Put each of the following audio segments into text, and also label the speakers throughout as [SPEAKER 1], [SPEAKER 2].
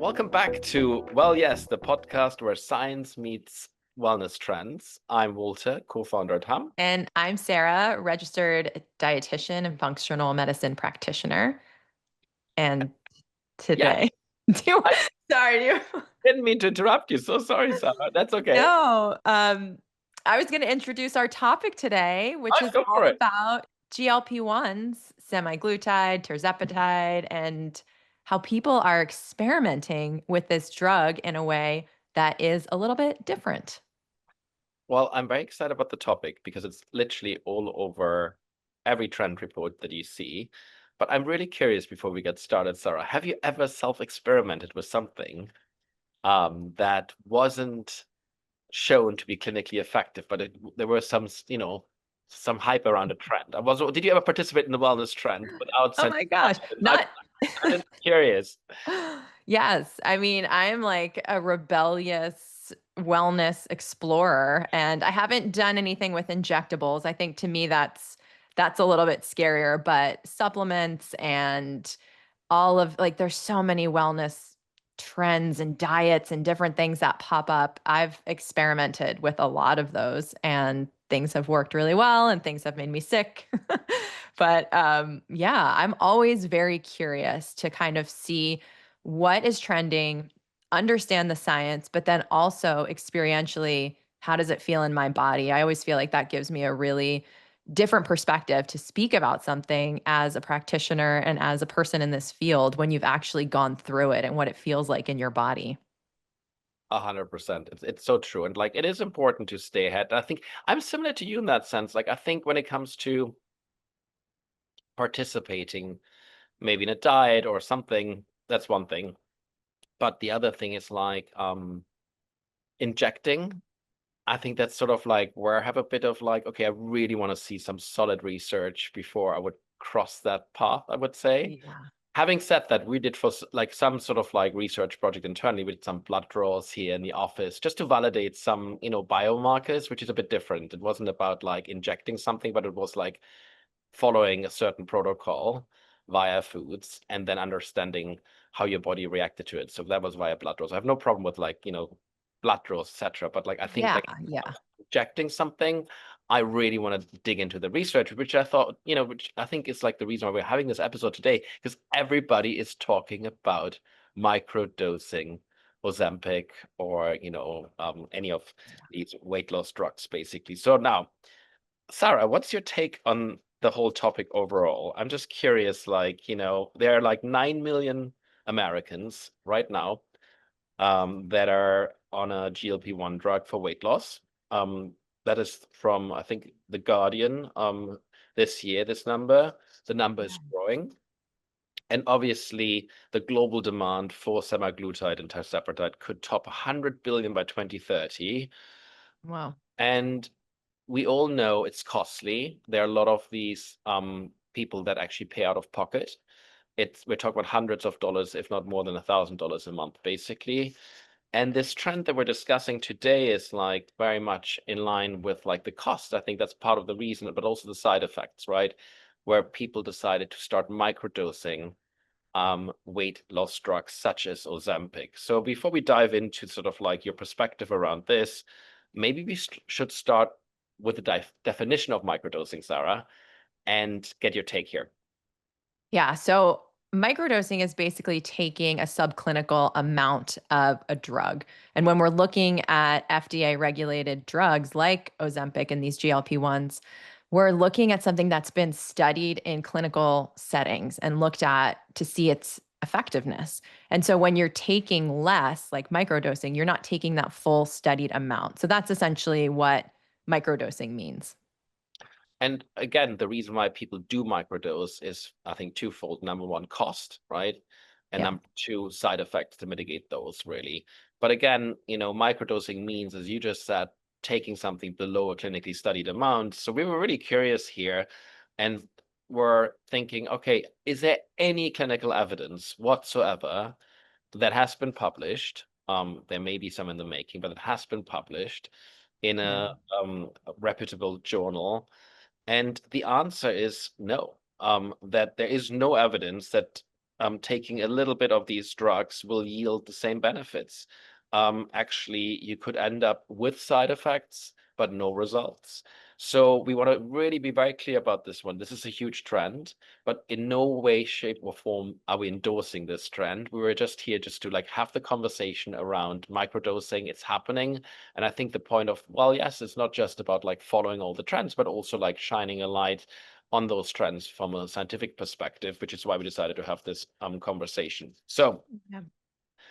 [SPEAKER 1] Welcome back to WellYes, the podcast where science meets wellness trends. I'm Walter, co-founder at Hum.
[SPEAKER 2] And I'm Sarah, registered dietitian and functional medicine practitioner. And
[SPEAKER 1] Yeah,
[SPEAKER 2] today, do you,
[SPEAKER 1] I
[SPEAKER 2] sorry,
[SPEAKER 1] didn't mean to interrupt you. So sorry, Sarah. That's okay.
[SPEAKER 2] no, I was going to introduce our topic today, which
[SPEAKER 1] Let's
[SPEAKER 2] is
[SPEAKER 1] go
[SPEAKER 2] all
[SPEAKER 1] for it.
[SPEAKER 2] about GLP-1s, semaglutide, tirzepatide, and how people are experimenting with this drug in a way that is a little bit different.
[SPEAKER 1] Well, I'm very excited about the topic because it's literally all over every trend report that you see. But I'm really curious before we get started, Sarah, have you ever self-experimented with something that wasn't shown to be clinically effective, but there were some, some hype around a trend? Did you ever participate in the wellness trend without
[SPEAKER 2] Oh
[SPEAKER 1] sending?
[SPEAKER 2] my gosh,
[SPEAKER 1] I'm,
[SPEAKER 2] not
[SPEAKER 1] I'm just curious.
[SPEAKER 2] Yes. I mean, I am like a rebellious wellness explorer and I haven't done anything with injectables. I think to me that's a little bit scarier, but supplements and all of like there's so many wellness trends and diets and different things that pop up. I've experimented with a lot of those and things have worked really well and things have made me sick. But yeah, I'm always very curious to kind of see what is trending, understand the science, but then also experientially, how does it feel in my body? I always feel like that gives me a really different perspective to speak about something as a practitioner and as a person in this field when you've actually gone through it and what it feels like in your body.
[SPEAKER 1] 100%. It's so true. And like, it is important to stay ahead. I think I'm similar to you in that sense. Like, I think when it comes to participating, maybe in a diet or something, that's one thing. But the other thing is like, injecting. I think that's sort of like where I have a bit of like, okay, I really want to see some solid research before I would cross that path, I would say.
[SPEAKER 2] Yeah.
[SPEAKER 1] Having said that, we did for like some sort of like research project internally. We did some blood draws here in the office just to validate some, biomarkers, which is a bit different. It wasn't about like injecting something, but it was like following a certain protocol via foods and then understanding how your body reacted to it. So that was via blood draws. I have no problem with like, blood draws, etc. But like I think
[SPEAKER 2] Yeah.
[SPEAKER 1] like
[SPEAKER 2] Yeah.
[SPEAKER 1] injecting something, I really want to dig into the research, which I thought, which I think is like the reason why we're having this episode today, because everybody is talking about microdosing Ozempic or, any of these weight loss drugs, basically. So now, Sarah, what's your take on the whole topic overall? I'm just curious, like, there are like 9 million Americans right now that are on a GLP-1 drug for weight loss. Um, that is from, I think, The Guardian this year, this number. The number is growing. And obviously, the global demand for semaglutide and tirzepatide could top 100 billion by 2030.
[SPEAKER 2] Wow.
[SPEAKER 1] And we all know it's costly. There are a lot of these people that actually pay out of pocket. We're talking about hundreds of dollars, if not more than $1,000 a month, basically. And this trend that we're discussing today is like very much in line with like the cost. I think that's part of the reason, but also the side effects, right? Where people decided to start microdosing weight loss drugs such as Ozempic. So before we dive into sort of like your perspective around this, maybe we should start with the definition of microdosing, Sarah, and get your take here.
[SPEAKER 2] Yeah. So microdosing is basically taking a subclinical amount of a drug. And when we're looking at FDA regulated drugs like Ozempic and these GLP-1s, we're looking at something that's been studied in clinical settings and looked at to see its effectiveness. And so when you're taking less, like microdosing, you're not taking that full studied amount. So that's essentially what microdosing means.
[SPEAKER 1] And again, the reason why people do microdose is, I think, twofold. Number one, cost, right? And
[SPEAKER 2] Yeah.
[SPEAKER 1] number two, side effects to mitigate those, really. But again, microdosing means, as you just said, taking something below a clinically studied amount. So we were really curious here and we're thinking, okay, is there any clinical evidence whatsoever that has been published? There may be some in the making, but it has been published in
[SPEAKER 2] Yeah.
[SPEAKER 1] a reputable journal, and the answer is no, that there is no evidence that taking a little bit of these drugs will yield the same benefits. Actually, you could end up with side effects, but no results. So we want to really be very clear about this one. This is a huge trend, but in no way, shape, or form are we endorsing this trend. We were just here just to like have the conversation around microdosing. It's happening. And I think the point of, well, yes, it's not just about like following all the trends, but also like shining a light on those trends from a scientific perspective, which is why we decided to have this conversation. So
[SPEAKER 2] Yeah.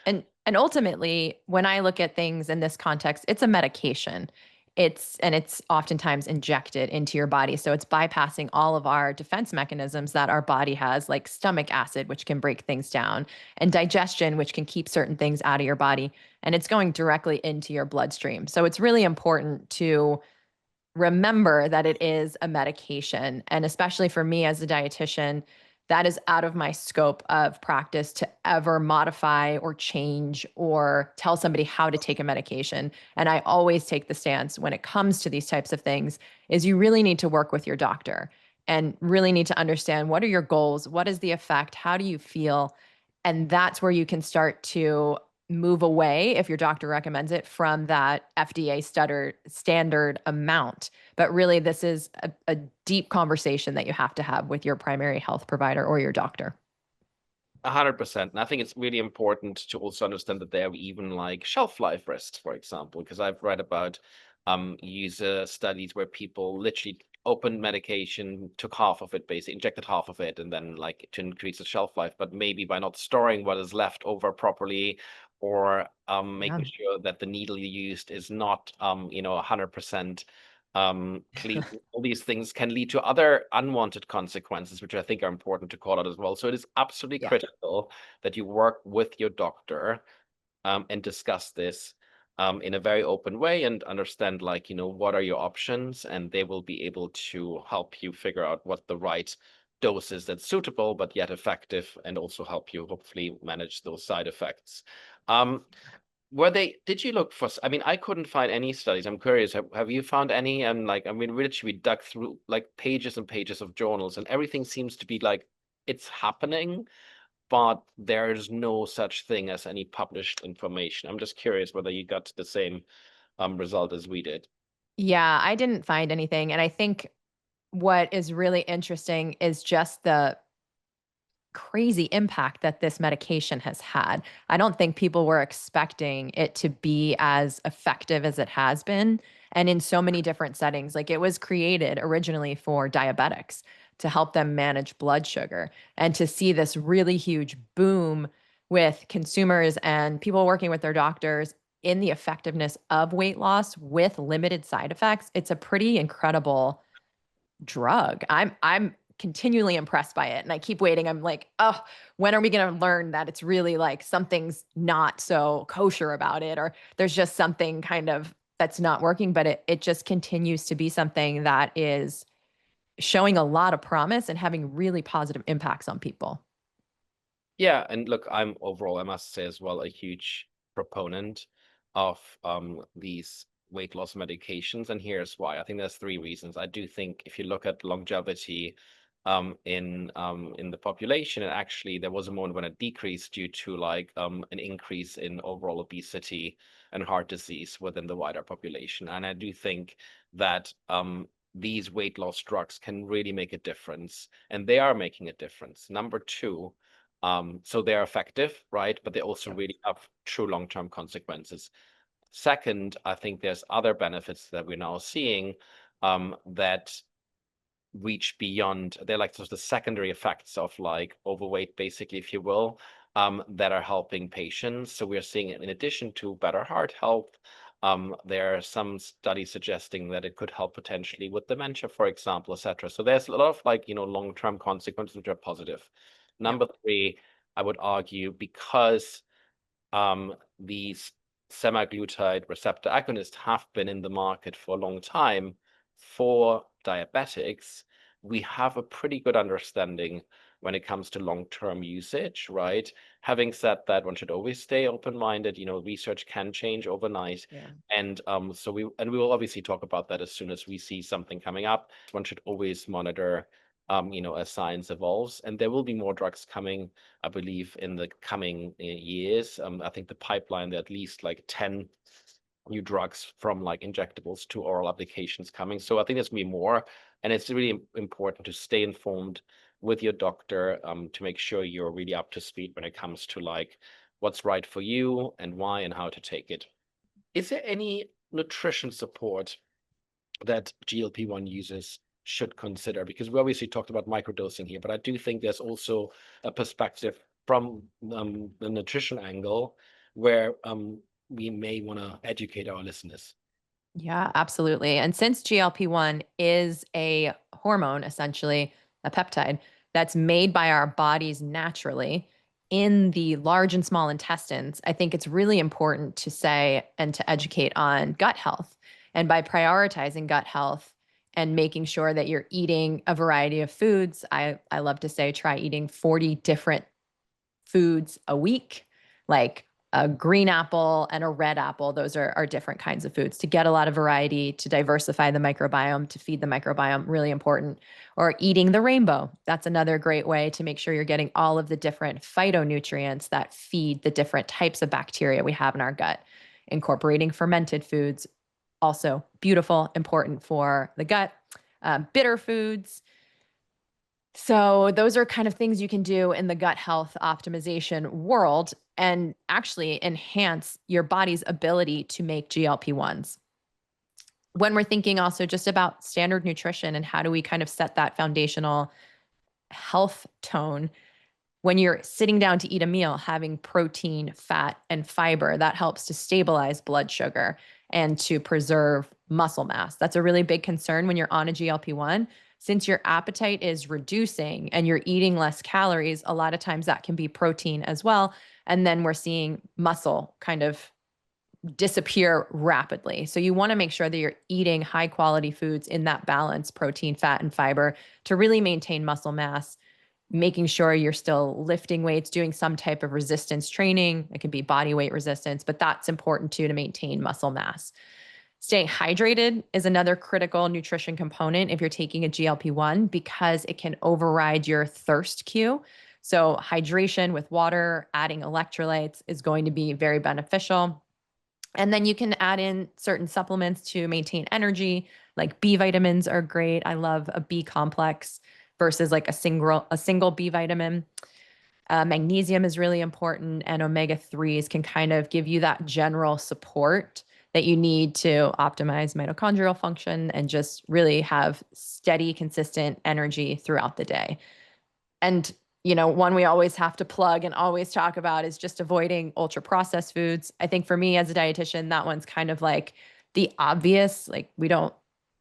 [SPEAKER 2] And ultimately, when I look at things in this context, it's a medication. It's oftentimes injected into your body. So it's bypassing all of our defense mechanisms that our body has, like stomach acid, which can break things down, and digestion, which can keep certain things out of your body. And it's going directly into your bloodstream. So it's really important to remember that it is a medication. And especially for me as a dietitian, that is out of my scope of practice to ever modify or change or tell somebody how to take a medication. And I always take the stance when it comes to these types of things is you really need to work with your doctor and really need to understand what are your goals? What is the effect? How do you feel? And that's where you can start to move away if your doctor recommends it from that FDA standard amount. But really, this is a deep conversation that you have to have with your primary health provider or your doctor.
[SPEAKER 1] 100%. And I think it's really important to also understand that there are even like shelf life risks, for example, because I've read about user studies where people literally opened medication, took half of it, basically injected half of it, and then like to increase the shelf life, but maybe by not storing what is left over properly or
[SPEAKER 2] Yeah.
[SPEAKER 1] making sure that the needle you used is not 100% clean. All these things can lead to other unwanted consequences, which I think are important to call out as well. So it is absolutely
[SPEAKER 2] Yeah.
[SPEAKER 1] critical that you work with your doctor and discuss this in a very open way and understand, like, what are your options, and they will be able to help you figure out what the right dose is that's suitable but yet effective, and also help you hopefully manage those side effects. Um, did you look for, I mean, I couldn't find any studies. I'm curious, have you found any? And like, I mean, we literally dug through like pages and pages of journals, and everything seems to be like, it's happening, but there's no such thing as any published information. I'm just curious whether you got the same result as we did.
[SPEAKER 2] Yeah, I didn't find anything. And I think what is really interesting is just the crazy impact that this medication has had. I don't think people were expecting it to be as effective as it has been and in so many different settings. Like it was created originally for diabetics to help them manage blood sugar and to see this really huge boom with consumers and people working with their doctors in the effectiveness of weight loss with limited side effects. It's a pretty incredible drug. I'm continually impressed by it and I keep waiting. I'm like, "Oh, when are we going to learn that it's really like something's not so kosher about it or there's just something kind of that's not working?" But it just continues to be something that is showing a lot of promise and having really positive impacts on people.
[SPEAKER 1] Yeah, and look, I'm overall, I must say as well, a huge proponent of these weight loss medications, and here's why. I think there's three reasons. I do think if you look at longevity in the population, and actually there was a moment when it decreased due to like an increase in overall obesity and heart disease within the wider population. And I do think that these weight loss drugs can really make a difference, and they are making a difference. Number two, so they're effective, right? But they also
[SPEAKER 2] Yep.
[SPEAKER 1] really have true long-term consequences. Second, I think there's other benefits that we're now seeing that reach beyond. They're like sort of the secondary effects of like overweight, basically, if you will, that are helping patients. So we're seeing it in addition to better heart health. There are some studies suggesting that it could help potentially with dementia, for example, etc. So there's a lot of like, long-term consequences which are positive.
[SPEAKER 2] Yep.
[SPEAKER 1] Number three, I would argue because these semaglutide receptor agonists have been in the market for a long time for diabetics, we have a pretty good understanding when it comes to long-term usage, right? Having said that, one should always stay open-minded. Research can change overnight.
[SPEAKER 2] Yeah.
[SPEAKER 1] And we will obviously talk about that as soon as we see something coming up. One should always monitor as science evolves. And there will be more drugs coming, I believe, in the coming years. I think the pipeline, there are at least like 10 new drugs from like injectables to oral applications coming. So I think there's gonna be more, and it's really important to stay informed with your doctor to make sure you're really up to speed when it comes to like what's right for you and why and how to take it. Is there any nutrition support that GLP-1 users should consider? Because we obviously talked about microdosing here, but I do think there's also a perspective from the nutrition angle where we may want to educate our listeners.
[SPEAKER 2] Yeah, absolutely. And since GLP-1 is a hormone, essentially a peptide that's made by our bodies naturally in the large and small intestines, I think it's really important to say and to educate on gut health. And by prioritizing gut health and making sure that you're eating a variety of foods, I love to say try eating 40 different foods a week, like a green apple and a red apple. Those are different kinds of foods to get a lot of variety, to diversify the microbiome, to feed the microbiome, really important. Or eating the rainbow. That's another great way to make sure you're getting all of the different phytonutrients that feed the different types of bacteria we have in our gut. Incorporating fermented foods, also beautiful, important for the gut. Bitter foods, so those are kind of things you can do in the gut health optimization world and actually enhance your body's ability to make GLP-1s. When we're thinking also just about standard nutrition and how do we kind of set that foundational health tone, when you're sitting down to eat a meal, having protein, fat, and fiber, that helps to stabilize blood sugar and to preserve muscle mass. That's a really big concern when you're on a GLP-1. Since your appetite is reducing and you're eating less calories, a lot of times that can be protein as well. And then we're seeing muscle kind of disappear rapidly. So you want to make sure that you're eating high quality foods in that balance, protein, fat, and fiber, to really maintain muscle mass, making sure you're still lifting weights, doing some type of resistance training. It can be body weight resistance, but that's important too to maintain muscle mass. Staying hydrated is another critical nutrition component if you're taking a GLP-1 because it can override your thirst cue. So hydration with water, adding electrolytes is going to be very beneficial. And then you can add in certain supplements to maintain energy, like B vitamins are great. I love a B complex versus like a single B vitamin. Magnesium is really important, and omega 3s can kind of give you that general support that you need to optimize mitochondrial function and just really have steady, consistent energy throughout the day. And one we always have to plug and always talk about is just avoiding ultra processed foods. I think for me as a dietitian, that one's kind of like the obvious, like we don't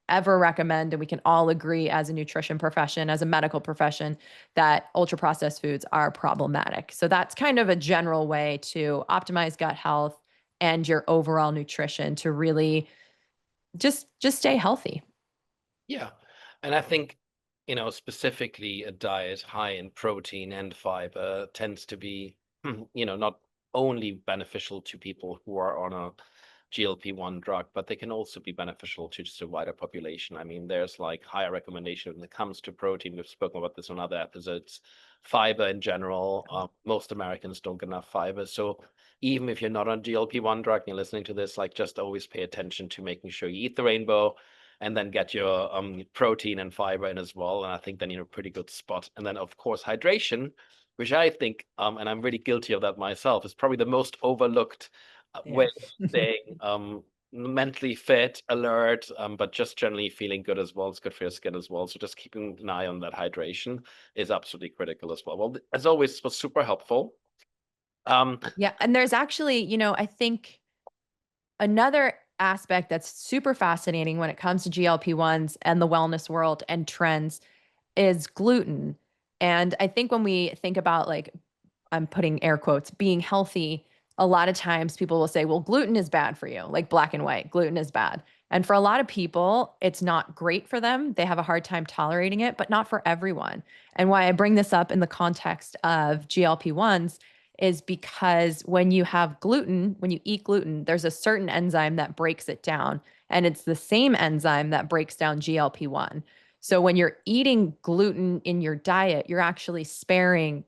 [SPEAKER 2] ever recommend, and we can all agree as a nutrition profession, as a medical profession, that ultra processed foods are problematic. So that's kind of a general way to optimize gut health and your overall nutrition to really just stay healthy.
[SPEAKER 1] Yeah. And I think, specifically a diet high in protein and fiber tends to be, not only beneficial to people who are on a GLP-1 drug, but they can also be beneficial to just a wider population. I mean, there's like higher recommendation when it comes to protein. We've spoken about this on other episodes. Fiber in general, most Americans don't get enough fiber. So even if you're not on GLP-1 drug and you're listening to this, like just always pay attention to making sure you eat the rainbow and then get your protein and fiber in as well. And I think then you're in a pretty good spot. And then of course hydration, which I think, and I'm really guilty of that myself, is probably the most overlooked way
[SPEAKER 2] Yeah.
[SPEAKER 1] of staying mentally fit, alert, but just generally feeling good as well. It's good for your skin as well. So just keeping an eye on that hydration is absolutely critical as well. Well, as always, it was super helpful.
[SPEAKER 2] Yeah. And there's actually, I think another aspect that's super fascinating when it comes to GLP-1s and the wellness world and trends is gluten. And I think when we think about, like, I'm putting air quotes, being healthy, a lot of times people will say, well, gluten is bad for you, like black and white, gluten is bad. And for a lot of people, it's not great for them. They have a hard time tolerating it, but not for everyone. And why I bring this up in the context of GLP-1s is because when you have gluten, when you eat gluten, there's a certain enzyme that breaks it down. And it's the same enzyme that breaks down GLP-1. So when you're eating gluten in your diet, you're actually sparing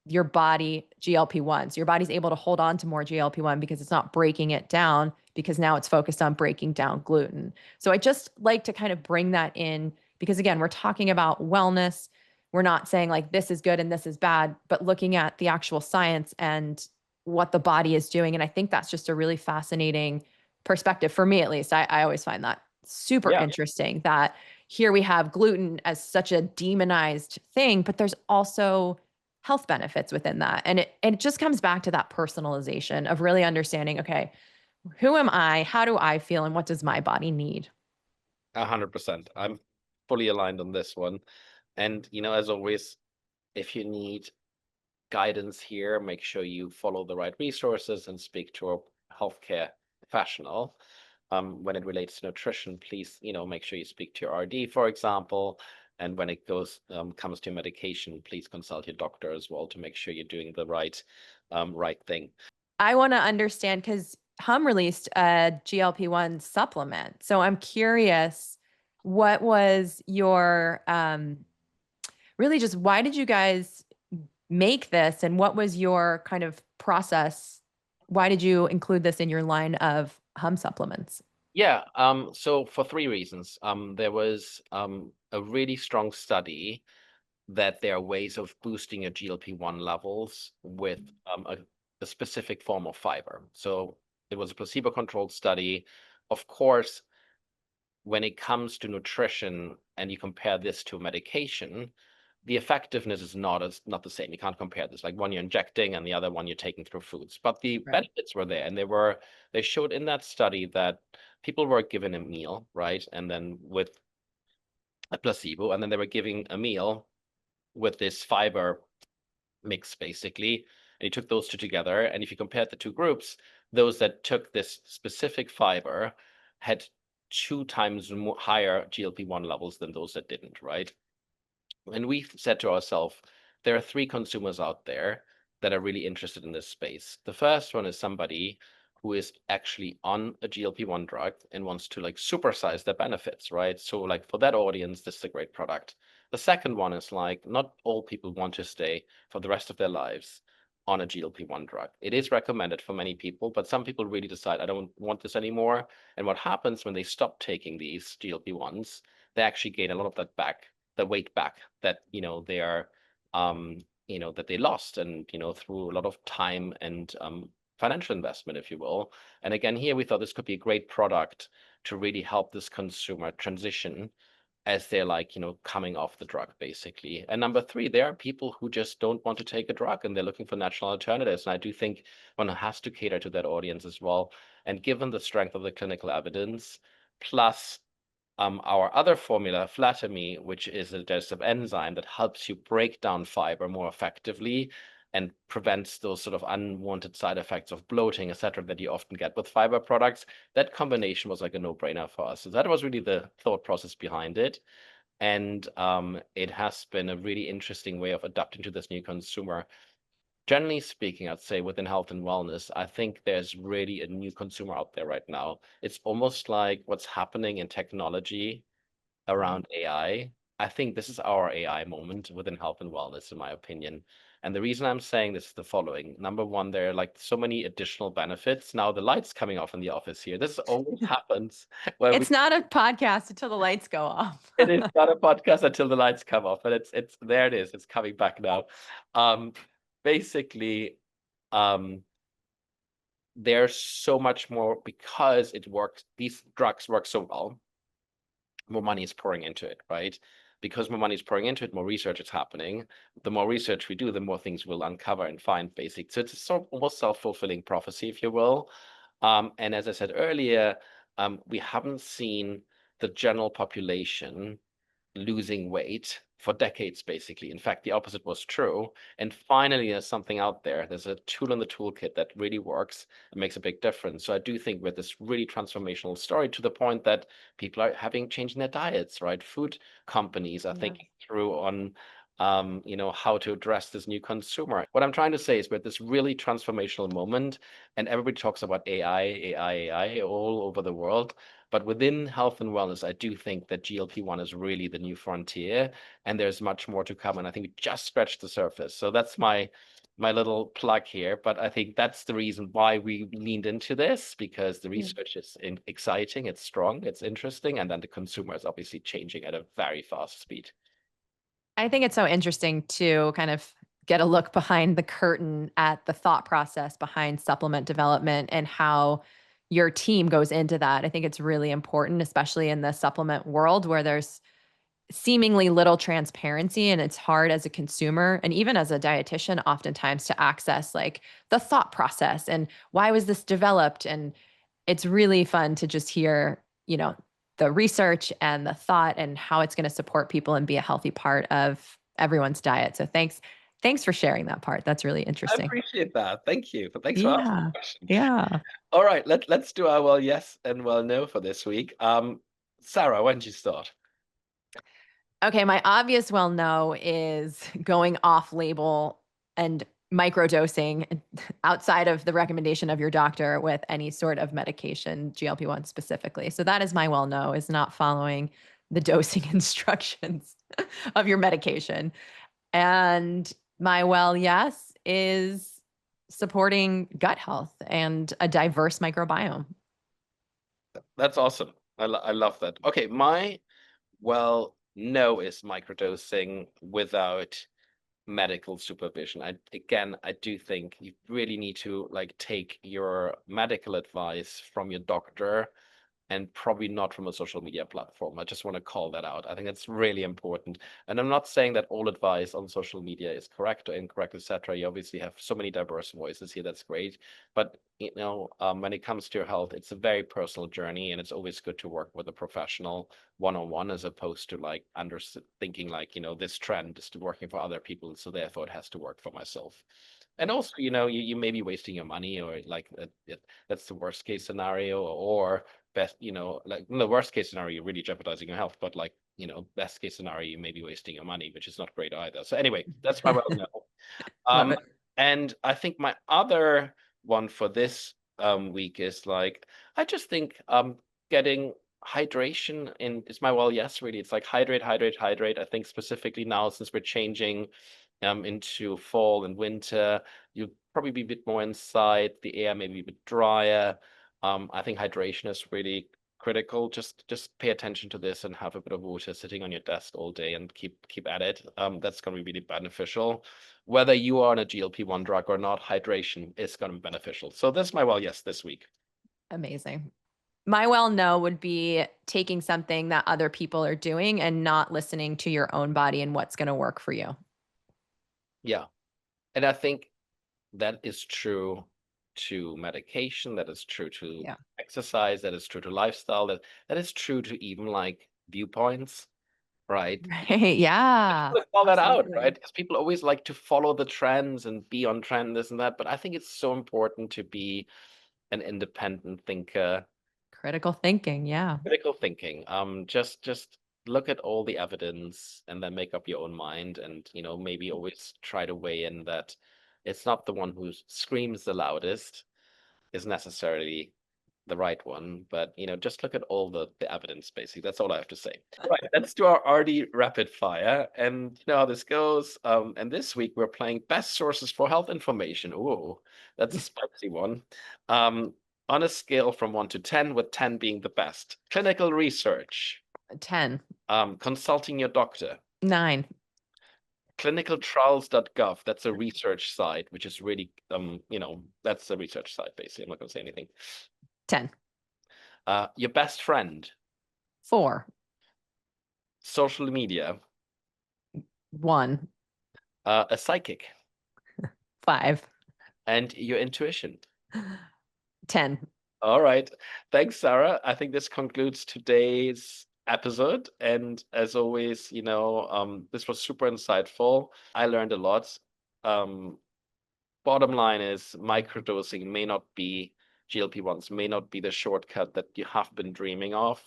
[SPEAKER 2] your body GLP-1s. Your body's able to hold on to more GLP-1 because it's not breaking it down, because now it's focused on breaking down gluten. So I just like to kind of bring that in because, again, we're talking about wellness. We're not saying like this is good and this is bad, but looking at the actual science and what the body is doing. And I think that's just a really fascinating perspective for me, at least. I always find that super
[SPEAKER 1] Yeah,
[SPEAKER 2] interesting that here we have gluten as such a demonized thing, but there's also health benefits within that. And it just comes back to that personalization of really understanding, okay, who am I? How do I feel? And what does my body need?
[SPEAKER 1] 100%. I'm fully aligned on this one. And, as always, if you need guidance here, make sure you follow the right resources and speak to a healthcare professional. When it relates to nutrition, please, make sure you speak to your RD, for example. And when it comes to medication, please consult your doctor as well to make sure you're doing the right thing.
[SPEAKER 2] I want to understand because Hum released a GLP-1 supplement. So I'm curious, what was your really just why did you guys make this and what was your kind of process? Why did you include this in your line of Hum supplements?
[SPEAKER 1] Yeah, so for three reasons. There was a really strong study that there are ways of boosting your GLP-1 levels with a specific form of fiber. So it was a placebo-controlled study. Of course, when it comes to nutrition and you compare this to medication, the effectiveness is not the same. You can't compare this. Like one you're injecting and the other one you're taking through foods. But the
[SPEAKER 2] Right.
[SPEAKER 1] benefits were there, and they showed in that study that people were given a meal, right? And then with a placebo, and then they were giving a meal with this fiber mix, basically. And you took those two together, and if you compared the two groups, those that took this specific fiber had 2 times more higher GLP-1 levels than those that didn't, right? And we said to ourselves, there are three consumers out there that are really interested in this space. The first one is somebody who is actually on a GLP-1 drug and wants to like supersize their benefits, right? So like for that audience, this is a great product. The second one is like not all people want to stay for the rest of their lives on a GLP-1 drug. It is recommended for many people, but some people really decide I don't want this anymore. And what happens when they stop taking these GLP-1s, they actually gain a lot of that back, the weight back that they are that they lost, and through a lot of time and financial investment, if you will. And again, here we thought this could be a great product to really help this consumer transition as they're like coming off the drug, basically. And number three, there are people who just don't want to take a drug and they're looking for natural alternatives, and I do think one has to cater to that audience as well. And given the strength of the clinical evidence, plus our other formula, Flatamy, which is a digestive enzyme that helps you break down fiber more effectively and prevents those sort of unwanted side effects of bloating, etc., that you often get with fiber products. That combination was like a no-brainer for us. So that was really the thought process behind it. And it has been a really interesting way of adapting to this new consumer. Generally speaking, I'd say within health and wellness, I think there's really a new consumer out there right now. It's almost like what's happening in technology
[SPEAKER 2] Mhm.
[SPEAKER 1] around AI. I think this is our AI moment within health and wellness, in my opinion. And the reason I'm saying this is the following. Number one, there are like so many additional benefits. Now the lights coming off in the office here. This always happens when we
[SPEAKER 2] It's not a podcast until the lights go off.
[SPEAKER 1] it is not a podcast until the lights come off, and it's there it is. It's coming back now. Um basically, um there's so much more because it works. These drugs work so well, more money is pouring into it, right? Because more money is pouring into it, more research is happening. The more research we do, the more things we'll uncover and find, basic. So it's a sort of almost self-fulfilling prophecy, if you will. And as I said earlier, we haven't seen the general population losing weight for decades, basically. In fact, the opposite was true. And finally, there's something out there. There's a tool in the toolkit that really works and makes a big difference. So I do think with this really transformational story, to the point that people are having changing their diets, right? Food companies are
[SPEAKER 2] Yeah.
[SPEAKER 1] thinking through on how to address this new consumer. What I'm trying to say is we're at this really transformational moment, and everybody talks about AI all over the world. But within health and wellness, I do think that GLP-1 is really the new frontier, and there's much more to come. And I think we just scratched the surface. So that's my little plug here. But I think that's the reason why we leaned into this, because the research is exciting, it's strong, it's interesting, and then the consumer is obviously changing at a very fast speed.
[SPEAKER 2] I think it's so interesting to kind of get a look behind the curtain at the thought process behind supplement development and how your team goes into that. I think it's really important, especially in the supplement world where there's seemingly little transparency and it's hard as a consumer and even as a dietitian oftentimes to access like the thought process and why was this developed, and it's really fun to just hear, the research and the thought and how it's going to support people and be a healthy part of everyone's diet. So thanks for sharing that part. That's really
[SPEAKER 1] I
[SPEAKER 2] interesting.
[SPEAKER 1] appreciate that. Thank you. Thanks for asking
[SPEAKER 2] Yeah.
[SPEAKER 1] the question.
[SPEAKER 2] Yeah.
[SPEAKER 1] All right, let's do our well yes and well no for this week. Sarah, why don't you start?
[SPEAKER 2] Okay, my obvious well no is going off label and microdosing outside of the recommendation of your doctor with any sort of medication, GLP-1 specifically. So that is my well no, is not following the dosing instructions of your medication. And my well yes is supporting gut health and a diverse microbiome.
[SPEAKER 1] That's awesome. I love that. Okay, my well no is microdosing without medical supervision. I do think you really need to like take your medical advice from your doctor and probably not from a social media platform. I just want to call that out. I think it's really important. And I'm not saying that all advice on social media is correct or incorrect, etc. You obviously have so many diverse voices here. That's great. But when it comes to your health, it's a very personal journey, and it's always good to work with a professional one-on-one as opposed to like thinking like, this trend is working for other people, so therefore it has to work for myself. And also, you may be wasting your money, or like that's the worst case scenario, or best, like in the worst case scenario, you're really jeopardizing your health, but like, best case scenario, you may be wasting your money, which is not great either. So anyway, that's my well no.
[SPEAKER 2] Love
[SPEAKER 1] Um,
[SPEAKER 2] it.
[SPEAKER 1] and I think my other one for this week is like, I just think getting hydration in is my well yes, really. It's like hydrate, hydrate, hydrate. I think specifically now, since we're changing into fall and winter, you'll probably be a bit more inside, the air may be a bit drier. I think hydration is really critical. Just pay attention to this and have a bit of water sitting on your desk all day and keep at it. That's going to be really beneficial. Whether you are on a GLP-1 drug or not, hydration is going to be beneficial. So that's my well yes this week.
[SPEAKER 2] Amazing. My well no would be taking something that other people are doing and not listening to your own body and what's going to work for you.
[SPEAKER 1] Yeah. And I think that is true to medication, that is true to
[SPEAKER 2] Yeah.
[SPEAKER 1] exercise, that is true to lifestyle, that is true to even like viewpoints, right?
[SPEAKER 2] Right. Yeah.
[SPEAKER 1] Call that out,
[SPEAKER 2] Absolutely.
[SPEAKER 1] right? Because people always like to follow the trends and be on trend, this and that. But I think it's so important to be an independent thinker,
[SPEAKER 2] Critical thinking. Yeah.
[SPEAKER 1] critical thinking. Just look at all the evidence and then make up your own mind, and maybe always try to weigh in that it's not the one who screams the loudest is necessarily the right one, but just look at all the evidence. Basically, that's all I have to say. Right, let's do our RD rapid fire, and you know how this goes. And this week we're playing best sources for health information. Oh, that's a spicy one. Um, on a scale from 1 to 10, with 10 being the best. Clinical research,
[SPEAKER 2] 10,
[SPEAKER 1] consulting your doctor,
[SPEAKER 2] 9,
[SPEAKER 1] clinicaltrials.gov. That's a research site, which is really, that's a research site, basically. I'm not going to say anything.
[SPEAKER 2] 10,
[SPEAKER 1] Your best friend,
[SPEAKER 2] 4,
[SPEAKER 1] social media,
[SPEAKER 2] 1,
[SPEAKER 1] a psychic,
[SPEAKER 2] 5,
[SPEAKER 1] and your intuition.
[SPEAKER 2] 10.
[SPEAKER 1] All right. Thanks, Sarah. I think this concludes today's episode. And as always, this was super insightful. I learned a lot. Um, Bottom line is microdosing may not be GLP-1s may not be the shortcut that you have been dreaming of.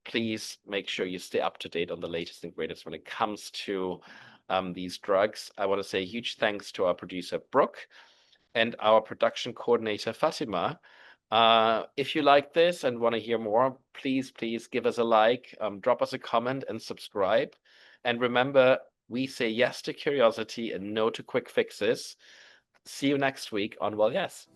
[SPEAKER 1] Please make sure you stay up to date on the latest and greatest when it comes to these drugs. I want to say a huge thanks to our producer, Brooke, and our production coordinator, Fatima. If you like this and want to hear more, please give us a like, drop us a comment, and subscribe. And remember, we say yes to curiosity and no to quick fixes. See you next week on WellYes.